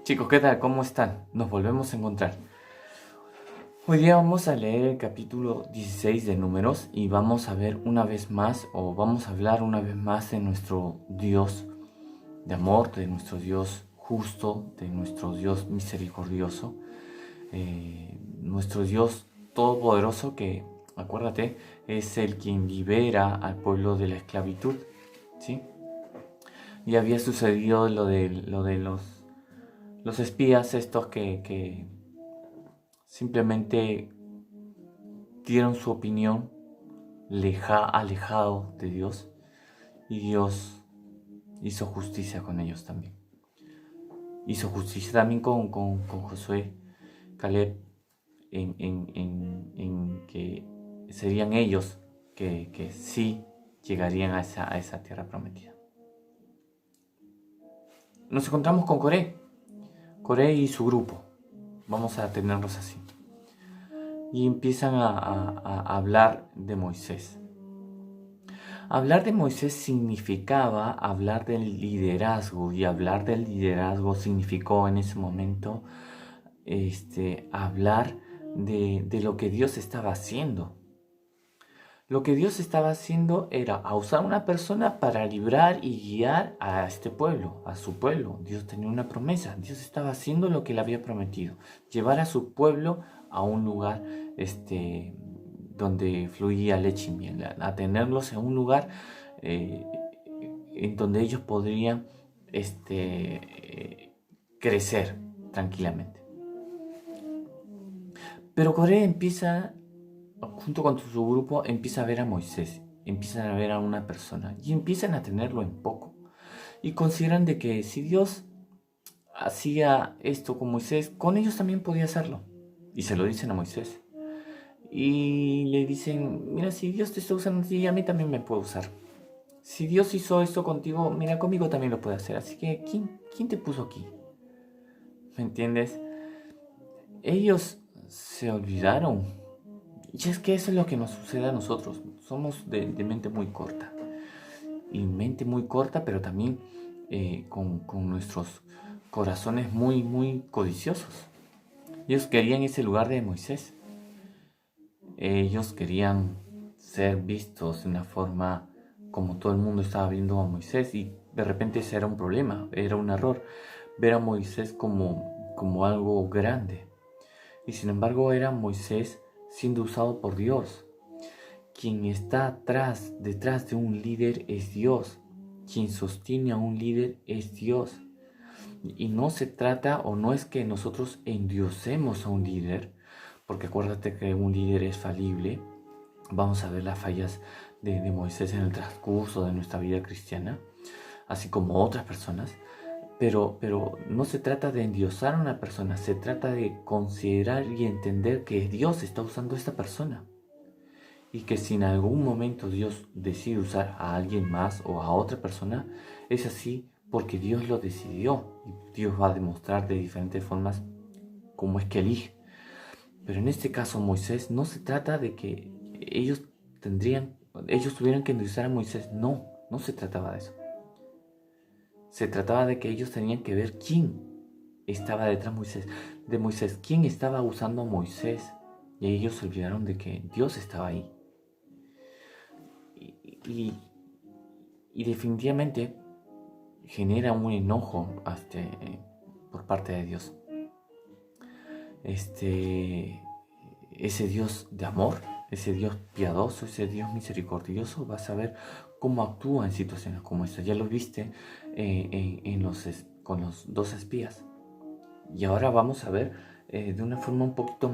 Chicos, ¿qué tal? ¿Cómo están? Nos volvemos a encontrar. Hoy día vamos a leer el capítulo 16 de Números y vamos a ver una vez más, o vamos a hablar una vez más de nuestro Dios de amor, de nuestro Dios justo, de nuestro Dios misericordioso, nuestro Dios todopoderoso que, acuérdate, es el quien libera al pueblo de la esclavitud, ¿sí? Y había sucedido lo de los espías estos que simplemente dieron su opinión alejado de Dios, y Dios hizo justicia con ellos también. Hizo justicia también con Josué, Caleb, en que serían ellos que sí llegarían a esa tierra prometida. Nos encontramos con Coré y su grupo. Vamos a tenerlos así. Y empiezan a hablar de Moisés. Hablar de Moisés significaba hablar del liderazgo, y hablar del liderazgo significó en ese momento hablar de lo que Dios estaba haciendo. Lo que Dios estaba haciendo era a usar una persona para librar y guiar a este pueblo, a su pueblo. Dios tenía una promesa, Dios estaba haciendo lo que le había prometido, llevar a su pueblo a un lugar donde fluía leche y miel, a tenerlos en un lugar en donde ellos podrían crecer tranquilamente. Pero Coré empieza, junto con su grupo, empieza a ver a Moisés, empiezan a ver a una persona y empiezan a tenerlo en poco. Y consideran de que si Dios hacía esto con Moisés, con ellos también podía hacerlo. Y se lo dicen a Moisés. Y le dicen, mira, si Dios te está usando a ti, a mí también me puede usar. Si Dios hizo esto contigo, mira, conmigo también lo puede hacer. Así que, ¿quién te puso aquí? ¿Me entiendes? Ellos se olvidaron. Y es que eso es lo que nos sucede a nosotros. Somos de mente muy corta. Y mente muy corta, pero también con nuestros corazones muy, muy codiciosos. Ellos querían ese lugar de Moisés. Ellos querían ser vistos de una forma como todo el mundo estaba viendo a Moisés, y de repente ese era un problema, era un error, ver a Moisés como algo grande. Y sin embargo era Moisés siendo usado por Dios. Quien está detrás de un líder es Dios. Quien sostiene a un líder es Dios. Y no se trata, o no es que nosotros endiosemos a un líder, porque acuérdate que un líder es falible. Vamos a ver las fallas de Moisés en el transcurso de nuestra vida cristiana, así como otras personas. Pero no se trata de endiosar a una persona, se trata de considerar y entender que Dios está usando a esta persona. Y que si en algún momento Dios decide usar a alguien más o a otra persona, es así porque Dios lo decidió. Y Dios va a demostrar de diferentes formas cómo es que elige. Pero en este caso Moisés, no se trata de que ellos tuvieran que endiosar a Moisés. No, no se trataba de eso. Se trataba de que ellos tenían que ver quién estaba detrás de Moisés, quién estaba usando a Moisés. Y ellos se olvidaron de que Dios estaba ahí. Y, y definitivamente genera un enojo por parte de Dios. Ese Dios de amor, ese Dios piadoso, ese Dios misericordioso, va a saber cómo actúa en situaciones como esta. Ya lo viste con los dos espías. Y ahora vamos a ver de una forma un poquito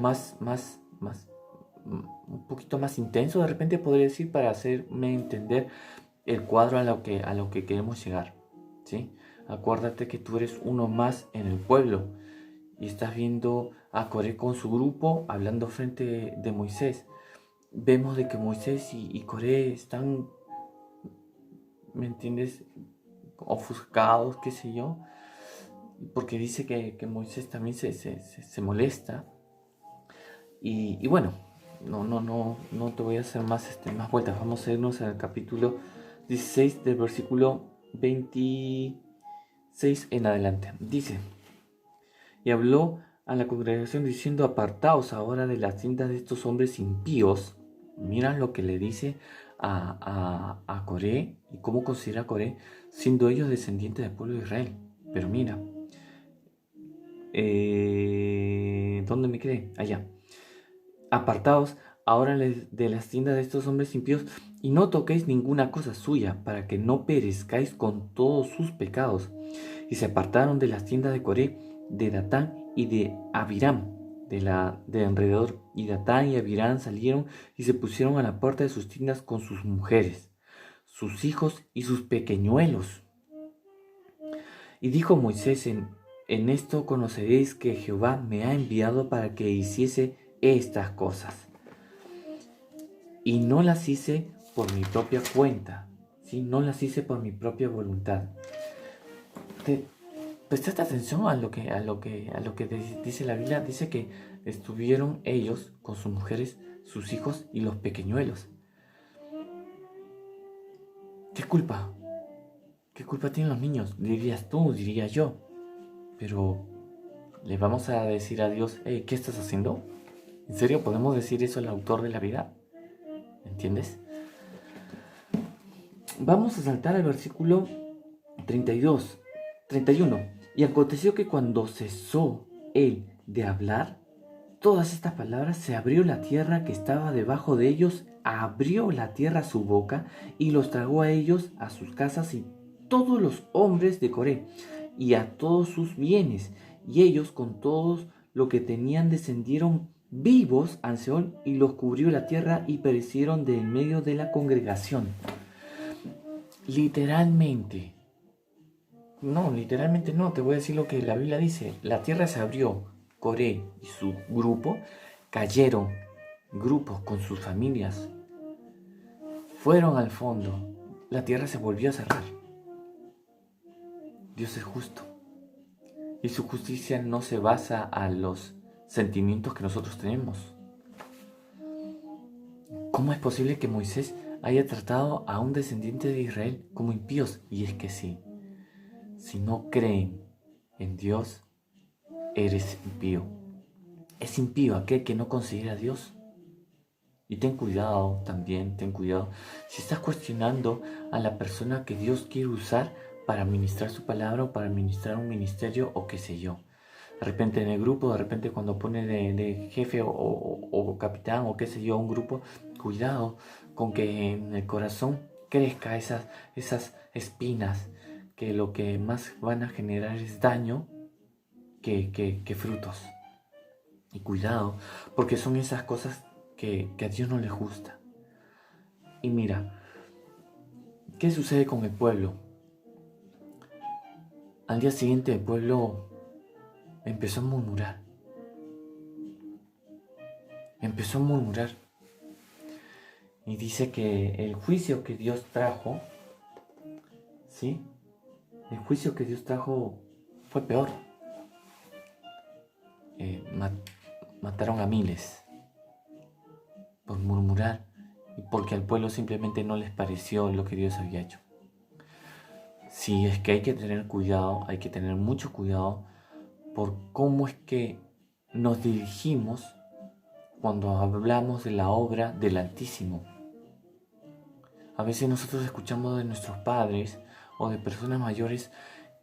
un poquito más intenso, de repente podría decir, para hacerme entender el cuadro a lo que queremos llegar, ¿sí? Acuérdate que tú eres uno más en el pueblo y estás viendo a Coré con su grupo hablando frente de Moisés. Vemos de que Moisés y Coré están, ¿me entiendes?, ofuscados, qué sé yo, porque dice que Moisés también se molesta. Y bueno, no te voy a hacer más vueltas. Vamos a irnos al capítulo 16 del versículo 26 en adelante. Dice: y habló a la congregación diciendo: apartaos ahora de las tiendas de estos hombres impíos. Mira lo que le dice a Coré y cómo considera a Coré, siendo ellos descendientes del pueblo de Israel. Pero mira, ¿dónde me quedé? Allá. Apartaos ahora de las tiendas de estos hombres impíos y no toquéis ninguna cosa suya, para que no perezcáis con todos sus pecados. Y se apartaron de las tiendas de Coré, de Datán y de Abiram, de alrededor. Y Datán y Abiram salieron y se pusieron a la puerta de sus tiendas con sus mujeres, sus hijos y sus pequeñuelos. Y dijo Moisés: en esto conoceréis que Jehová me ha enviado para que hiciese estas cosas. Y no las hice por mi propia cuenta, ¿sí? No las hice por mi propia voluntad. Prestaste atención a lo que dice la Biblia. Dice que estuvieron ellos con sus mujeres, sus hijos y los pequeñuelos. ¿Qué culpa? ¿Qué culpa tienen los niños? Dirías tú, diría yo. Pero le vamos a decir a Dios: hey, ¿qué estás haciendo? ¿En serio podemos decir eso al autor de la vida? ¿Entiendes? Vamos a saltar al versículo 31. Y aconteció que cuando cesó él de hablar todas estas palabras, se abrió la tierra que estaba debajo de ellos, abrió la tierra su boca y los tragó a ellos, a sus casas y todos los hombres de Coré y a todos sus bienes. Y ellos con todos lo que tenían descendieron vivos al Seol, y los cubrió la tierra y perecieron de en medio de la congregación. Literalmente no, te voy a decir lo que la Biblia dice. La tierra se abrió, Coré y su grupo cayeron, grupos con sus familias, fueron al fondo, la tierra se volvió a cerrar. Dios es justo y su justicia no se basa a los sentimientos que nosotros tenemos. ¿Cómo es posible que Moisés haya tratado a un descendiente de Israel como impíos? Y es que sí, si no creen en Dios, eres impío. Es impío aquel que no considera a Dios. Y ten cuidado también, ten cuidado. Si estás cuestionando a la persona que Dios quiere usar para ministrar su palabra o para ministrar un ministerio o qué sé yo. De repente en el grupo, de repente cuando pone de jefe o capitán o qué sé yo, un grupo, cuidado con que en el corazón crezca esas espinas que lo que más van a generar es daño que frutos. Y cuidado, porque son esas cosas que a Dios no le gusta. Y mira, ¿qué sucede con el pueblo? Al día siguiente el pueblo empezó a murmurar. Y dice que el juicio que Dios trajo, ¿sí? El juicio que Dios trajo fue peor. Mataron a miles por murmurar y porque al pueblo simplemente no les pareció lo que Dios había hecho. Sí, es que hay que tener cuidado, hay que tener mucho cuidado por cómo es que nos dirigimos cuando hablamos de la obra del Altísimo. A veces nosotros escuchamos de nuestros padres o de personas mayores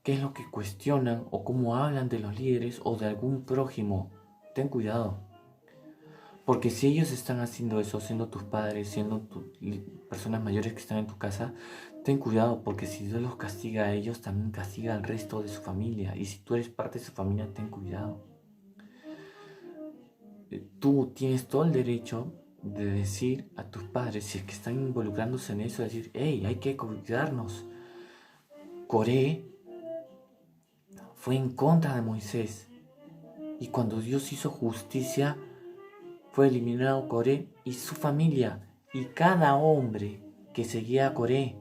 qué es lo que cuestionan o cómo hablan de los líderes o de algún prójimo. Ten cuidado. Porque si ellos están haciendo eso, siendo tus padres, siendo personas mayores que están en tu casa, ten cuidado, porque si Dios los castiga a ellos, también castiga al resto de su familia. Y si tú eres parte de su familia, ten cuidado. Tú tienes todo el derecho de decir a tus padres, si es que están involucrándose en eso, decir: hey, hay que cuidarnos. Coré fue en contra de Moisés. Y cuando Dios hizo justicia, fue eliminado Coré y su familia y cada hombre que seguía a Coré.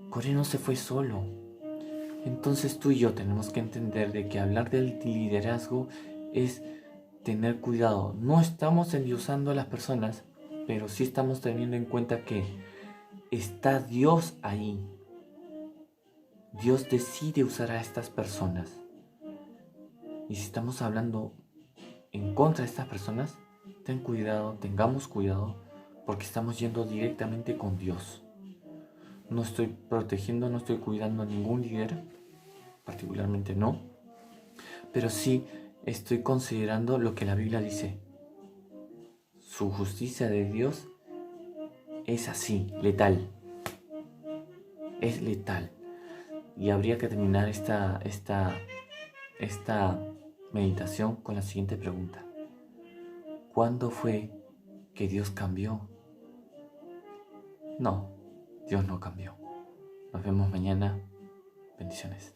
Coré no se fue solo. Entonces tú y yo tenemos que entender de que hablar del liderazgo es tener cuidado. No estamos endiosando a las personas, pero sí estamos teniendo en cuenta que está Dios ahí. Dios decide usar a estas personas. Y si estamos hablando en contra de estas personas, ten cuidado, tengamos cuidado, porque estamos yendo directamente con Dios. No estoy protegiendo, no estoy cuidando a ningún líder, particularmente no, pero sí estoy considerando lo que la Biblia dice. Su justicia de Dios es así, letal. Es letal. Y habría que terminar esta meditación con la siguiente pregunta. ¿Cuándo fue que Dios cambió? No, Dios no cambió. Nos vemos mañana. Bendiciones.